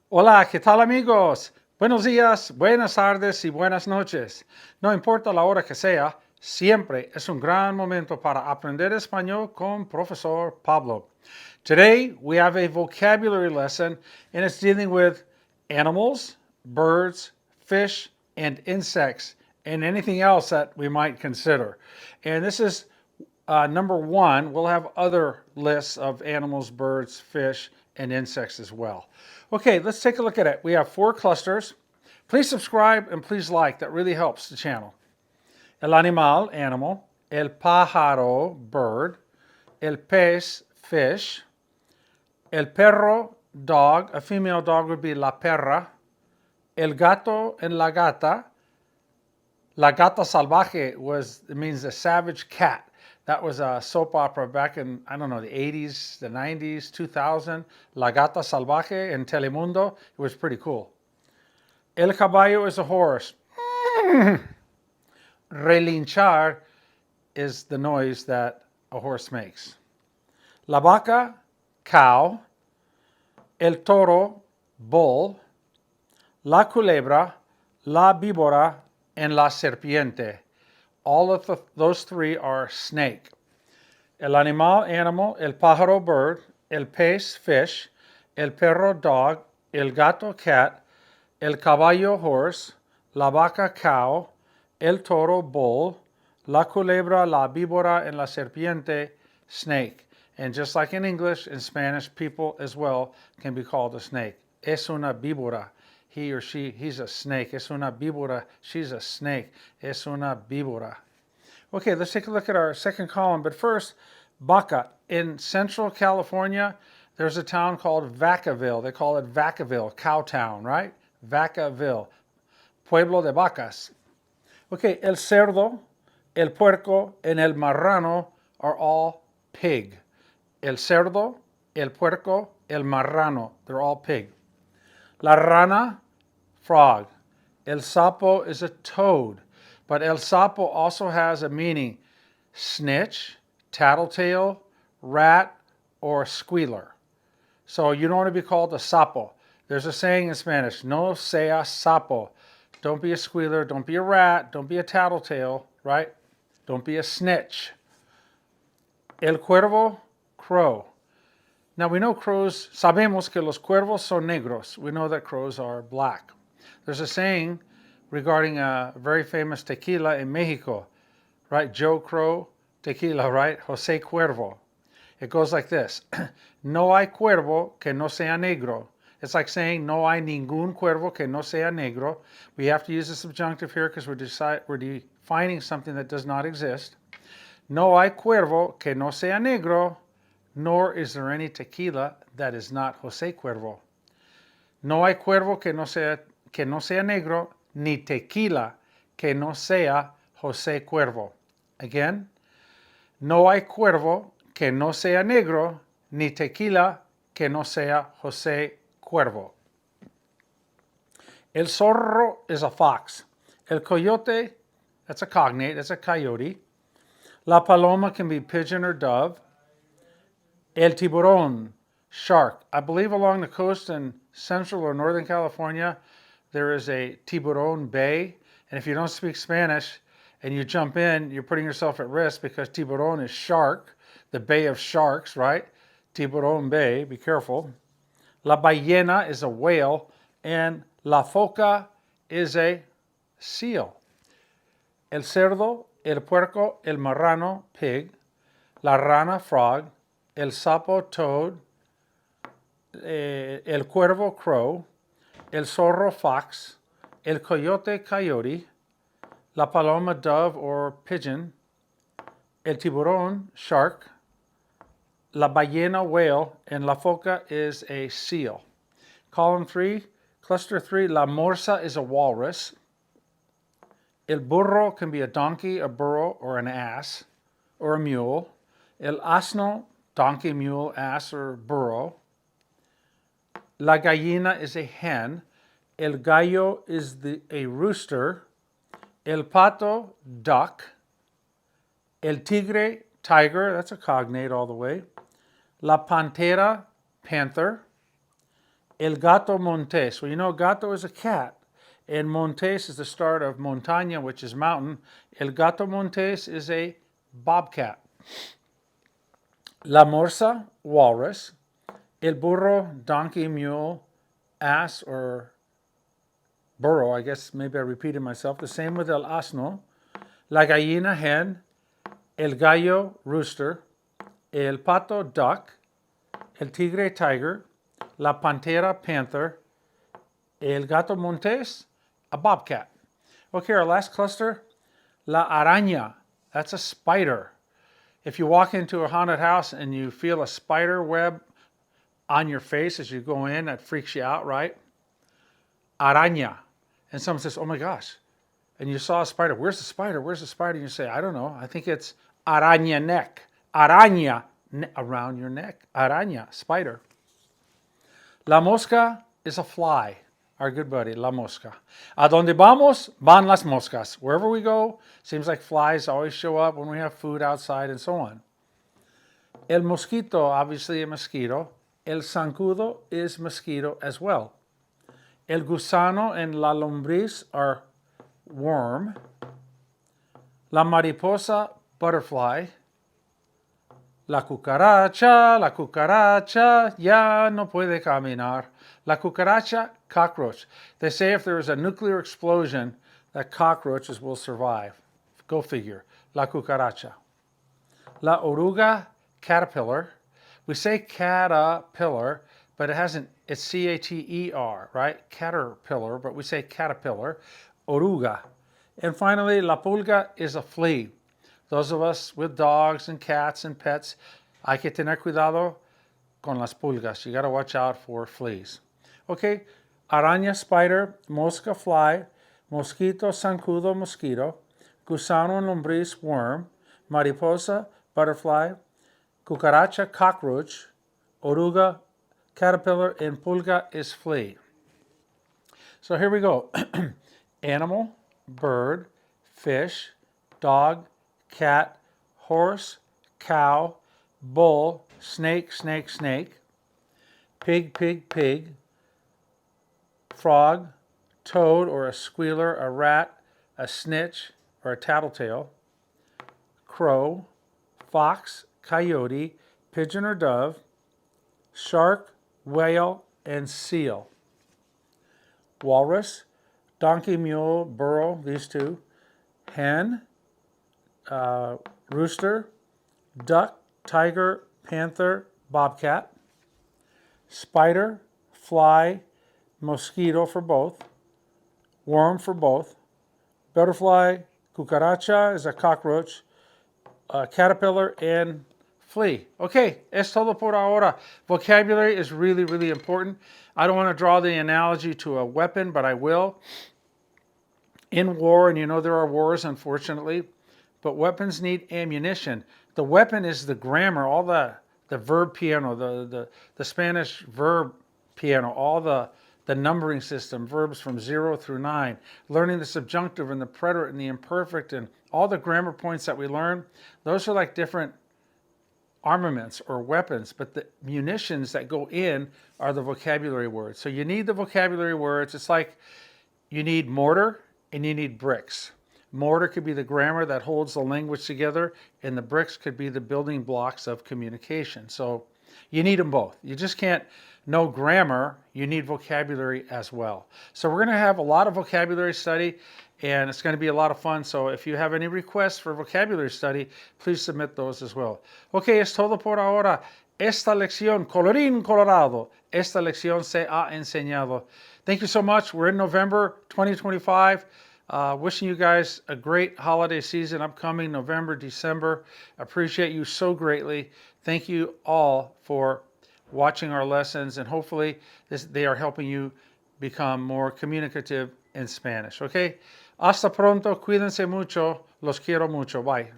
Hola, ¿qué tal amigos? Buenos días, buenas tardes y buenas noches. No importa la hora que sea, siempre es un gran momento para aprender español con Profesor Pablo. Today we have a vocabulary lesson and it's dealing with animals, birds, fish, and insects, and anything else that we might consider. And this is number one. We'll have other lists of animals, birds, fish, and insects as well. Okay, let's take a look at it. We have 4 clusters. Please subscribe and please like. That really helps the channel. El animal, animal. El pájaro, bird. El pez, fish. El perro, dog. A female dog would be la perra. El gato and la gata. La gata salvaje it means a savage cat. That was a soap opera back in, I don't know, the 80s, the 90s, 2000. La gata salvaje in Telemundo. It was pretty cool. El caballo is a horse. Relinchar is the noise that a horse makes. La vaca, cow. El toro, bull. La culebra, la víbora, and la serpiente. All of those 3 are snake. El animal, animal. El pájaro, bird. El pez, fish. El perro, dog. El gato, cat. El caballo, horse. La vaca, cow. El toro, bull. La culebra, la víbora, and la serpiente, snake. And just like in English, in Spanish, people as well can be called a snake. Es una víbora. He or she, he's a snake. Es una víbora. She's a snake. Es una víbora. Okay, let's take a look at our second column. But first, vaca. In Central California, there's a town called Vacaville. They call it Vacaville, Cowtown, right? Vacaville, Pueblo de Vacas. Okay, el cerdo, el puerco, and el marrano are all pig. El cerdo, el puerco, el marrano, they're all pig. La rana, frog. El sapo is a toad, but el sapo also has a meaning: snitch, tattletale, rat, or squealer. So you don't want to be called a sapo. There's a saying in Spanish, no sea sapo. Don't be a squealer, don't be a rat, don't be a tattletale, right? Don't be a snitch. El cuervo, crow. Now we know crows, sabemos que los cuervos son negros. We know that crows are black. There's a saying regarding a very famous tequila in Mexico, right? Joe Crow tequila, right? Jose Cuervo. It goes like this. No hay cuervo que no sea negro. It's like saying no hay ningún cuervo que no sea negro. We have to use the subjunctive here because we're defining something that does not exist. No hay cuervo que no sea negro, nor is there any tequila that is not Jose Cuervo. No hay cuervo que no sea negro, ni tequila que no sea Jose Cuervo. Again, no hay cuervo que no sea negro, ni tequila que no sea Jose Cuervo. El zorro is a fox. El coyote, that's a cognate, that's a coyote. La paloma can be pigeon or dove. El tiburón, shark. I believe along the coast in Central or Northern California, there is a Tiburon Bay. And if you don't speak Spanish and you jump in, you're putting yourself at risk because Tiburon is shark, the Bay of Sharks, right? Tiburon Bay, be careful. La ballena is a whale, and la foca is a seal. El cerdo, el puerco, el marrano, pig. La rana, frog. El sapo, toad. El cuervo, crow. El zorro, fox. El coyote, coyote. La paloma, dove or pigeon. El tiburón, shark. La ballena, whale. And la foca is a seal. Column 3, cluster 3, la morsa is a walrus. El burro can be a donkey, a burro, or an ass, or a mule. El asno, donkey, mule, ass, or burro. La gallina is a hen. El gallo is a rooster. El pato, duck. El tigre, tiger. That's a cognate all the way. La pantera, panther. El gato montés. Well, you know, gato is a cat, and montés is the start of montaña, which is mountain. El gato montés is a bobcat. La morsa, walrus. El burro, donkey, mule, ass, or burro. I guess maybe I repeated myself. The same with el asno. La gallina, hen. El gallo, rooster. El pato, duck. El tigre, tiger. La pantera, panther. El gato montés, a bobcat. Okay, our last cluster, la araña. That's a spider. If you walk into a haunted house and you feel a spider web on your face as you go in, that freaks you out, right? Araña. And someone says, oh my gosh. And you saw a spider. Where's the spider? Where's the spider? And you say, I don't know. I think it's araña neck. Araña, around your neck. Araña, spider. La mosca is a fly. Our good buddy, la mosca. A donde vamos, van las moscas. Wherever we go, seems like flies always show up when we have food outside and so on. El mosquito, obviously a mosquito. El zancudo is mosquito as well. El gusano and la lombriz are worm. La mariposa, butterfly. La cucaracha ya no puede caminar. La cucaracha, cockroach. They say if there is a nuclear explosion, that cockroaches will survive. Go figure. La cucaracha. La oruga, caterpillar. We say caterpillar, but it's C-A-T-E-R, right? Caterpillar, but we say caterpillar. Oruga. And finally, la pulga is a flea. Those of us with dogs and cats and pets, hay que tener cuidado con las pulgas. You got to watch out for fleas. Okay, araña, spider, mosca, fly, mosquito, zancudo, mosquito, gusano and lombriz, worm, mariposa, butterfly, cucaracha, cockroach, oruga, caterpillar, and pulga is flea. So here we go. Animal, bird, fish, dog, cat, horse, cow, bull, snake, snake, snake, pig, pig, pig, frog, toad or a squealer, a rat, a snitch or a tattletale, crow, fox, coyote, pigeon or dove, shark, whale, and seal. Walrus, donkey, mule, burro, these two, hen, rooster, duck, tiger, panther, bobcat, spider, fly, mosquito for both, worm for both, butterfly, cucaracha is a cockroach, caterpillar, and flea. Okay, es todo por ahora. Vocabulary is really, really important. I don't want to draw the analogy to a weapon, but I will. In war, and you know there are wars, unfortunately, but weapons need ammunition. The weapon is the grammar, all the verb piano, the Spanish verb piano, all the numbering system, verbs from 0 through 9, learning the subjunctive and the preterite and the imperfect and all the grammar points that we learn. Those are like different armaments or weapons, but the munitions that go in are the vocabulary words. So you need the vocabulary words. It's like you need mortar and you need bricks. Mortar could be the grammar that holds the language together, and the bricks could be the building blocks of communication. So you need them both. You just can't know grammar. You need vocabulary as well. So we're going to have a lot of vocabulary study, and it's going to be a lot of fun. So if you have any requests for vocabulary study, please submit those as well. Okay, es todo por ahora. Esta lección, colorín colorado, esta lección se ha enseñado. Thank you so much. We're in November 2025. Wishing you guys a great holiday season upcoming November, December. Appreciate you so greatly. Thank you all for watching our lessons, and hopefully they are helping you become more communicative in Spanish. Okay? Hasta pronto. Cuídense mucho. Los quiero mucho. Bye.